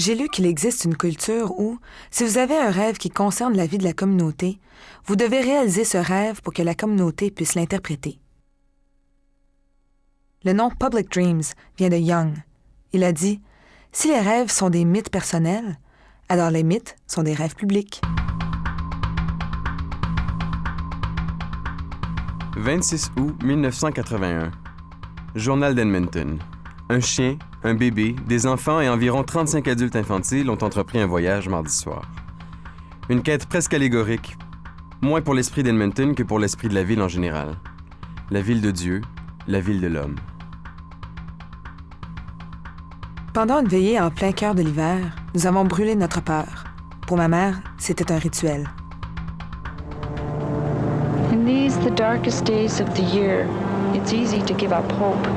J'ai lu qu'il existe une culture où, si vous avez un rêve qui concerne la vie de la communauté, vous devez réaliser ce rêve pour que la communauté puisse l'interpréter. Le nom Public Dreams vient de Jung. Il a dit « Si les rêves sont des mythes personnels, alors les mythes sont des rêves publics. » 26 août 1981. Journal d'Edmonton. Un chien, un bébé, des enfants et environ 35 adultes infantiles ont entrepris un voyage mardi soir. Une quête presque allégorique, moins pour l'esprit d'Edmonton que pour l'esprit de la ville en général. La ville de Dieu, la ville de l'homme. Pendant une veillée en plein cœur de l'hiver, nous avons brûlé notre peur. Pour ma mère, c'était un rituel. In these, the darkest days of the year, it's easy to give up hope.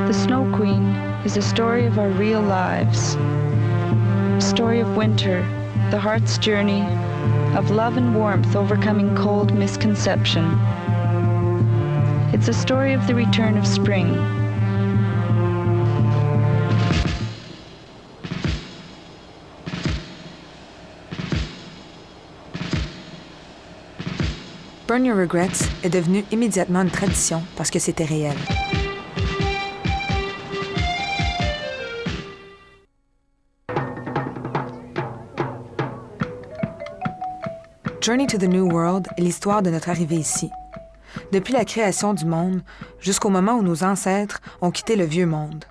The Snow Queen is a story of our real lives. A story of winter, the heart's journey, of love and warmth overcoming cold misconception. It's a story of the return of spring. Burn Your Regrets est devenu immédiatement une tradition parce que c'était réel. Journey to the New World est l'histoire de notre arrivée ici. Depuis la création du monde jusqu'au moment où nos ancêtres ont quitté le vieux monde.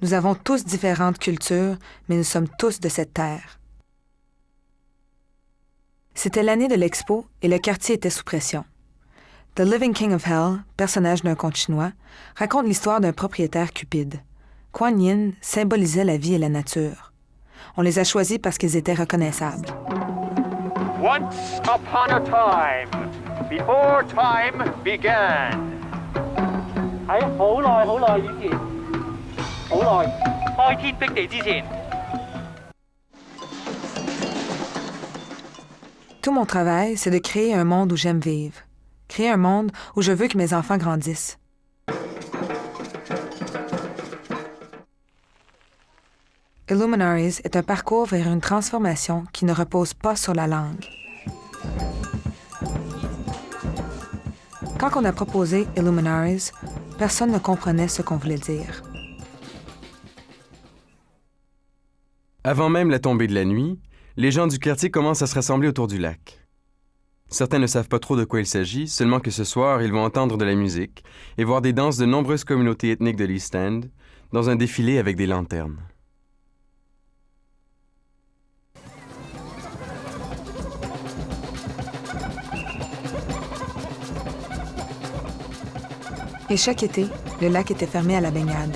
Nous avons tous différentes cultures, mais nous sommes tous de cette terre. C'était l'année de l'expo et le quartier était sous pression. The Living King of Hell, personnage d'un conte chinois, raconte l'histoire d'un propriétaire cupide. Kuan Yin symbolisait la vie et la nature. On les a choisis parce qu'ils étaient reconnaissables. Once upon a time, before time began. 喺好耐以前，好耐開天闢地之前。 Tout mon travail, c'est de créer un monde où j'aime vivre. Créer un monde où je veux que mes enfants grandissent. Illuminaries est un parcours vers une transformation qui ne repose pas sur la langue. Quand on a proposé Illuminaries, personne ne comprenait ce qu'on voulait dire. Avant même la tombée de la nuit, les gens du quartier commencent à se rassembler autour du lac. Certains ne savent pas trop de quoi il s'agit, seulement que ce soir, ils vont entendre de la musique et voir des danses de nombreuses communautés ethniques de l'East End dans un défilé avec des lanternes. Et chaque été, le lac était fermé à la baignade.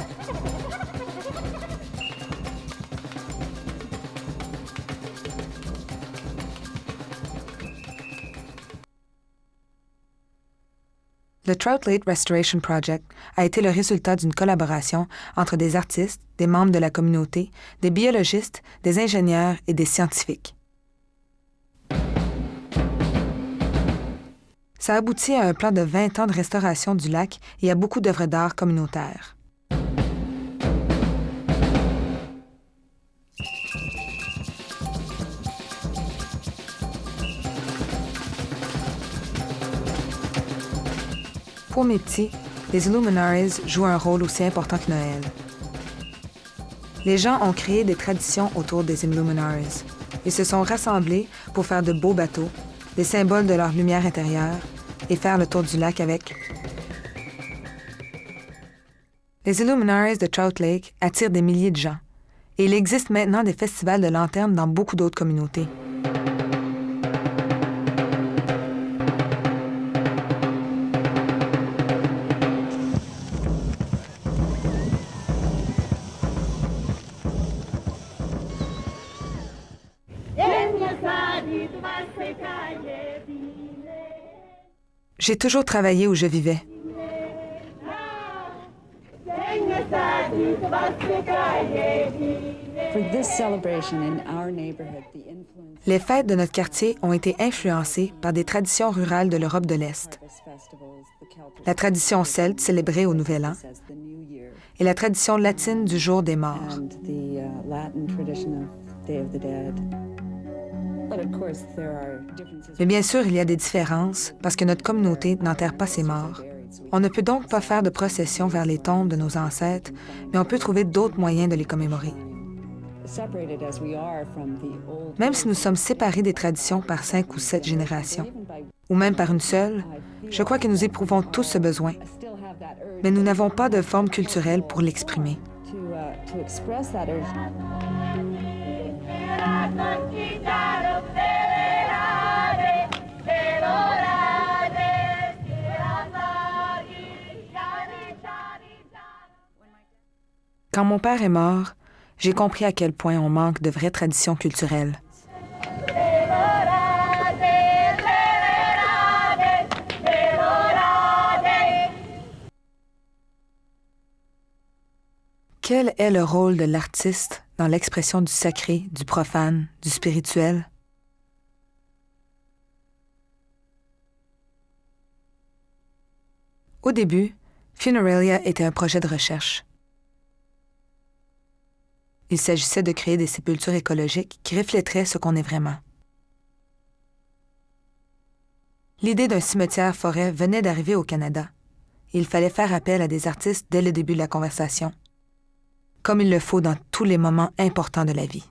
Le Trout Lake Restoration Project a été le résultat d'une collaboration entre des artistes, des membres de la communauté, des biologistes, des ingénieurs et des scientifiques. Ça aboutit à un plan de 20 ans de restauration du lac et à beaucoup d'œuvres d'art communautaires. Pour mes petits, les Illuminaries jouent un rôle aussi important que Noël. Les gens ont créé des traditions autour des Illuminaries. Ils se sont rassemblés pour faire de beaux bateaux, des symboles de leur lumière intérieure, et faire le tour du lac avec. Les Illuminaries de Trout Lake attirent des milliers de gens, et il existe maintenant des festivals de lanternes dans beaucoup d'autres communautés. J'ai toujours travaillé où je vivais. Les fêtes de notre quartier ont été influencées par des traditions rurales de l'Europe de l'Est. La tradition celte célébrée au Nouvel An, et la tradition latine du jour des morts. Mais bien sûr, il y a des différences parce que notre communauté n'enterre pas ses morts. On ne peut donc pas faire de procession vers les tombes de nos ancêtres, mais on peut trouver d'autres moyens de les commémorer. Même si nous sommes séparés des traditions par 5 ou 7 générations, ou même par une seule, je crois que nous éprouvons tous ce besoin. Mais nous n'avons pas de forme culturelle pour l'exprimer. Quand mon père est mort, j'ai compris à quel point on manque de vraies traditions culturelles. Quel est le rôle de l'artiste dans l'expression du sacré, du profane, du spirituel? Au début, Funeralia était un projet de recherche. Il s'agissait de créer des sépultures écologiques qui reflèteraient ce qu'on est vraiment. L'idée d'un cimetière-forêt venait d'arriver au Canada. Et il fallait faire appel à des artistes dès le début de la conversation, comme il le faut dans tous les moments importants de la vie.